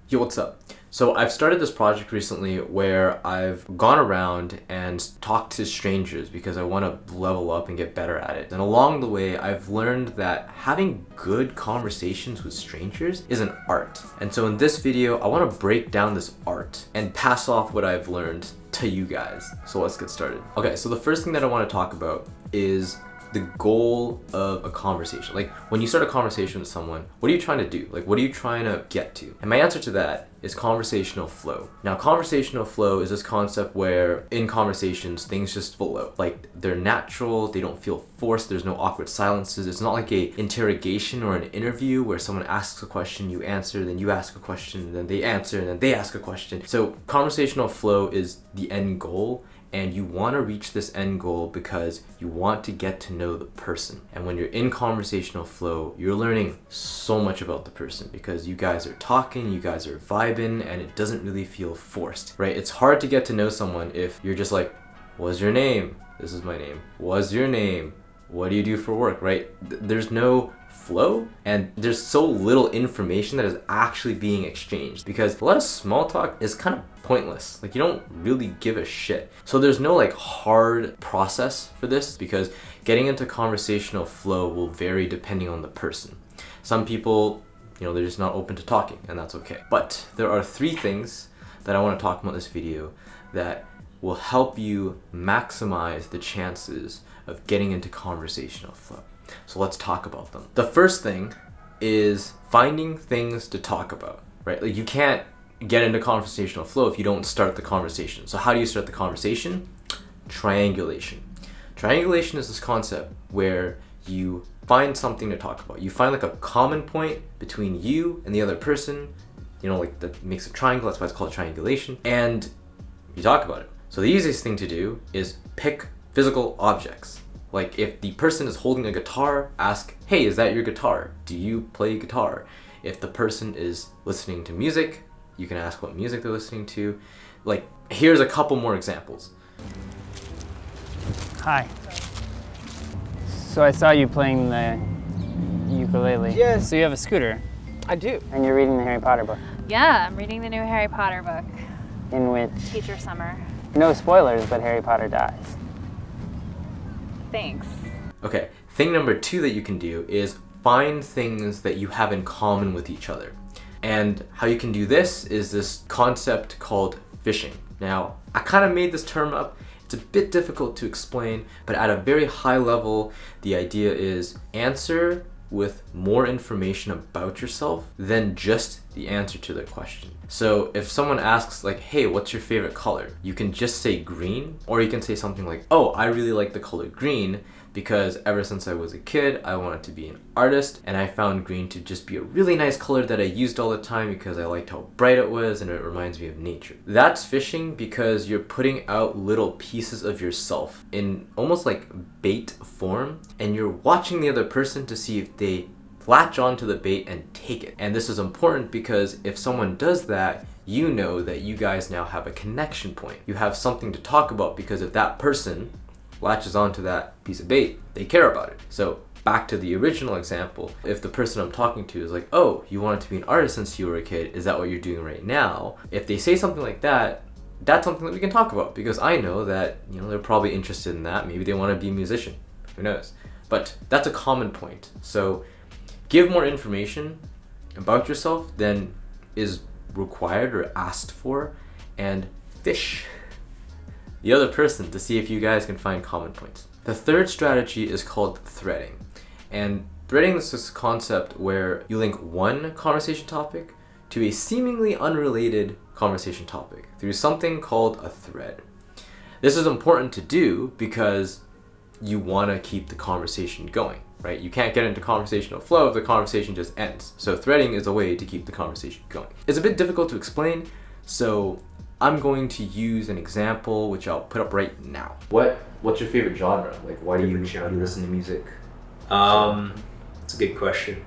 Yo, what's up? So I've started this project recently where I've gone around and talked to strangers because I want to level up and get better at it. And along the way, I've learned that having good conversations with strangers is an art. And so in this video, I want to break down this art and pass off what I've learned to you guys. So let's get started. Okay, so the first thing that I want to talk about is the goal of a conversation. Like, when you start a conversation with someone, what are you trying to do? Like, what are you trying to get to? And my answer to that is conversational flow. Now, conversational flow is this concept where in conversations, things just flow. Like, they're natural, they don't feel forced, there's no awkward silences. It's not like a interrogation or an interview where someone asks a question, you answer, then you ask a question, and then they answer, and then they ask a question. So conversational flow is the end goal. And you want to reach this end goal because you want to get to know the person. And when you're in conversational flow, you're learning so much about the person because you guys are talking, you guys are vibing, and it doesn't really feel forced, right? It's hard to get to know someone if you're just like, what's your name? This is my name. What's your name? What do you do for work, right? There's no flow, and there's so little information that is actually being exchanged because a lot of small talk is kind of pointless. Like, you don't really give a shit. So there's no like hard process for this because getting into conversational flow will vary depending on the person. Some people, they're just not open to talking, and that's okay. But there are 3 things that I want to talk about in this video that will help you maximize the chances of getting into conversational flow. So let's talk about them. The first thing is finding things to talk about, right? Like, you can't get into conversational flow if you don't start the conversation. So how do you start the conversation? Triangulation. Triangulation is this concept where you find something to talk about. You find like a common point between you and the other person, like that makes a triangle. That's why it's called triangulation. And you talk about it. So the easiest thing to do is pick physical objects. Like, if the person is holding a guitar, ask, hey, is that your guitar? Do you play guitar? If the person is listening to music, you can ask what music they're listening to. Like, here's a couple more examples. Hi. So I saw you playing the ukulele. Yes. So you have a scooter. I do. And you're reading the Harry Potter book. Yeah, I'm reading the new Harry Potter book, In which, Teacher Summer. no spoilers, but Harry Potter dies. Thanks. Okay, thing number 2 that you can do is find things that you have in common with each other. And how you can do this is this concept called fishing. Now, I kind of made this term up. It's a bit difficult to explain, but at a very high level, the idea is answer with more information about yourself than just the answer to their question. So if someone asks like, hey, what's your favorite color? You can just say green, or you can say something like, oh, I really like the color green because ever since I was a kid, I wanted to be an artist, and I found green to just be a really nice color that I used all the time because I liked how bright it was and it reminds me of nature. That's fishing because you're putting out little pieces of yourself in almost like bait form, and you're watching the other person to see if they latch onto the bait and take it. And this is important because if someone does that, you know that you guys now have a connection point. You have something to talk about because if that person latches onto that piece of bait, they care about it. So back to the original example, if the person I'm talking to is like, oh, you wanted to be an artist since you were a kid, is that what you're doing right now? If they say something like that, that's something that we can talk about because I know that, they're probably interested in that. Maybe they want to be a musician, who knows? But that's a common point. So give more information about yourself than is required or asked for, and fish the other person to see if you guys can find common points. The third strategy is called threading. And threading is this concept where you link one conversation topic to a seemingly unrelated conversation topic through something called a thread. This is important to do because you want to keep the conversation going, right? You can't get into conversational flow if the conversation just ends. So threading is a way to keep the conversation going. It's a bit difficult to explain, so I'm going to use an example which I'll put up right now. What's your favorite genre? Like, why do you listen to music? It's a good question.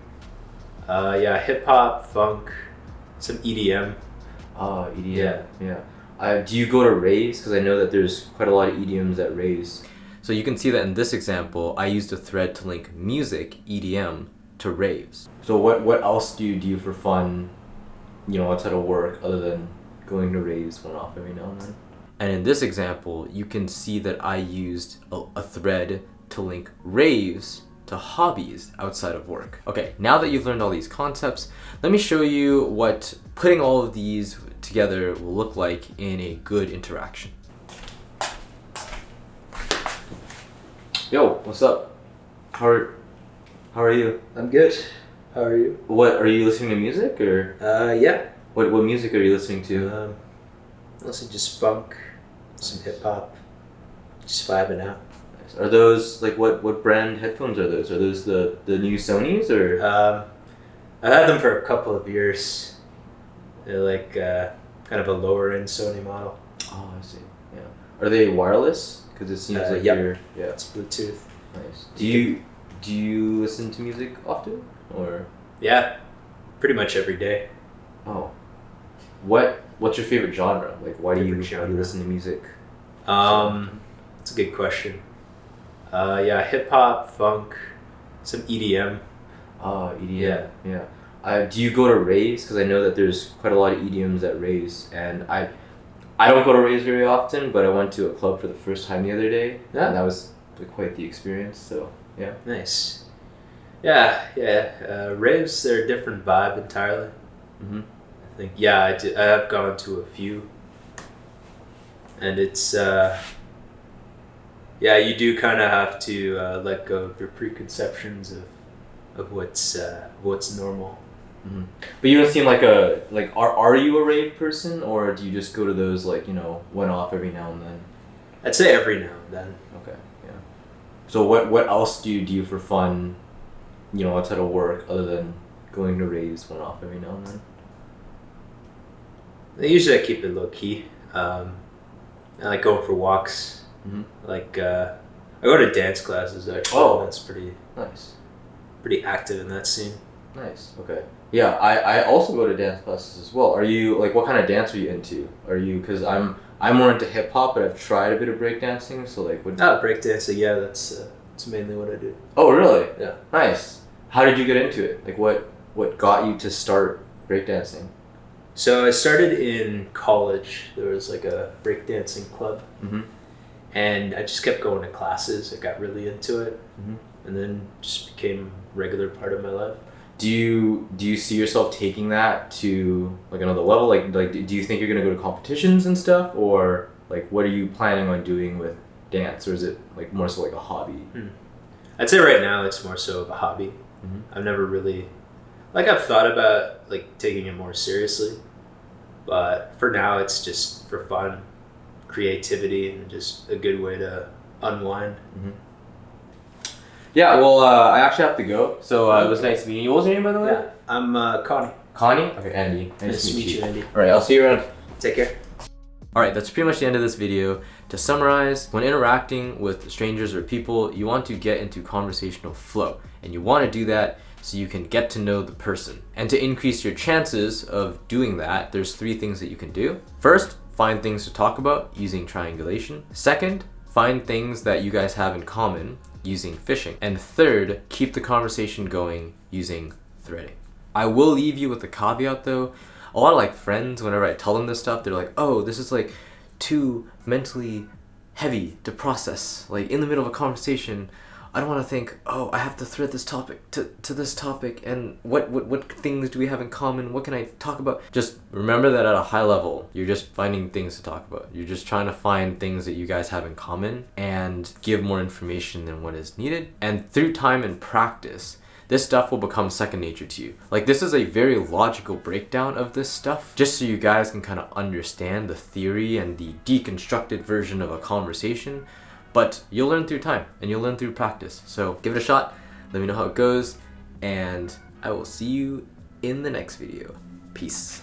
Yeah, hip hop, funk, some EDM. Oh, EDM. Yeah. Do you go to raves? Because I know that there's quite a lot of EDMs at raves. So you can see that in this example, I used a thread to link music, EDM, to raves. So what else do you do for fun outside of work other than going to raves one off every now and then. And in this example, you can see that I used a thread to link raves to hobbies outside of work. Okay, now that you've learned all these concepts, let me show you what putting all of these together will look like in a good interaction. Yo, what's up? How are you? I'm good. How are you? What, are you listening to music or? Yeah. What music are you listening to? Mostly just funk, some hip hop, just vibing out. Are those like what brand headphones are those? Are those the new Sonys or? I've had them for a couple of years. They're like kind of a lower end Sony model. Oh, I see. Yeah. Are they wireless? Because it seems like yep. yeah. It's Bluetooth. Nice. Do you listen to music often or? Yeah, pretty much every day. Oh. What's your favorite genre? Like, why do you listen to music? That's a good question. Yeah, hip hop, funk, some EDM. Oh, EDM. Yeah. Do you go to raves? Because I know that there's quite a lot of EDMs at raves, and I don't go to raves very often, but I went to a club for the first time the other day. Yeah. And that was quite the experience. So yeah. Nice. Yeah. Raves, they're a different vibe entirely. Mm-hmm. I think I have gone to a few, and it's you do kind of have to let go of your preconceptions of what's normal. Mm-hmm. But you don't seem like are you a rave person, or do you just go to those one off every now and then? I'd say every now and then. Okay, yeah. So what else do you do for fun, outside of work other than going to raves one off every now and then? Usually I keep it low key. I like going for walks. Mm-hmm. Like I go to dance classes actually. Oh, that's pretty nice. Pretty active in that scene. Nice. Okay. Yeah, I also go to dance classes as well. Are you what kind of dance are you into? Are you because I'm more into hip hop, but I've tried a bit of breakdancing. So what? Breakdancing. Yeah, that's mainly what I do. Oh, really? Yeah. Nice. How did you get into it? What got you to start breakdancing? So I started in college. There was a breakdancing club, mm-hmm. and I just kept going to classes. I got really into it, mm-hmm. and then just became a regular part of my life. Do you see yourself taking that to another level? Do you think you're gonna go to competitions and stuff, or what are you planning on doing with dance, or is it more so a hobby? I'd say right now it's more so of a hobby. Mm-hmm. I've never really I've thought about taking it more seriously, but for now it's just for fun, creativity, and just a good way to unwind. Mm-hmm. Yeah, well, I actually have to go, so it was nice meeting you. What was your name, by the way? Yeah, I'm Connie. Connie? Okay, Andy. Nice to meet you, Andy. Alright, I'll see you around. Take care. Alright, that's pretty much the end of this video. To summarize, when interacting with strangers or people, you want to get into conversational flow, and you want to do that so you can get to know the person. And to increase your chances of doing that, there's 3 things that you can do. First, find things to talk about using triangulation. Second, find things that you guys have in common using fishing. And third, keep the conversation going using threading. I will leave you with a caveat though. A lot of friends, whenever I tell them this stuff, they're like, oh, this is too mentally heavy to process. In the middle of a conversation, I don't want to think, oh, I have to thread this topic to this topic, and what things do we have in common? What can I talk about? Just remember that at a high level, you're just finding things to talk about. You're just trying to find things that you guys have in common and give more information than what is needed. And through time and practice, this stuff will become second nature to you. This is a very logical breakdown of this stuff, just so you guys can kind of understand the theory and the deconstructed version of a conversation. But you'll learn through time and you'll learn through practice. So give it a shot, let me know how it goes, and I will see you in the next video. Peace.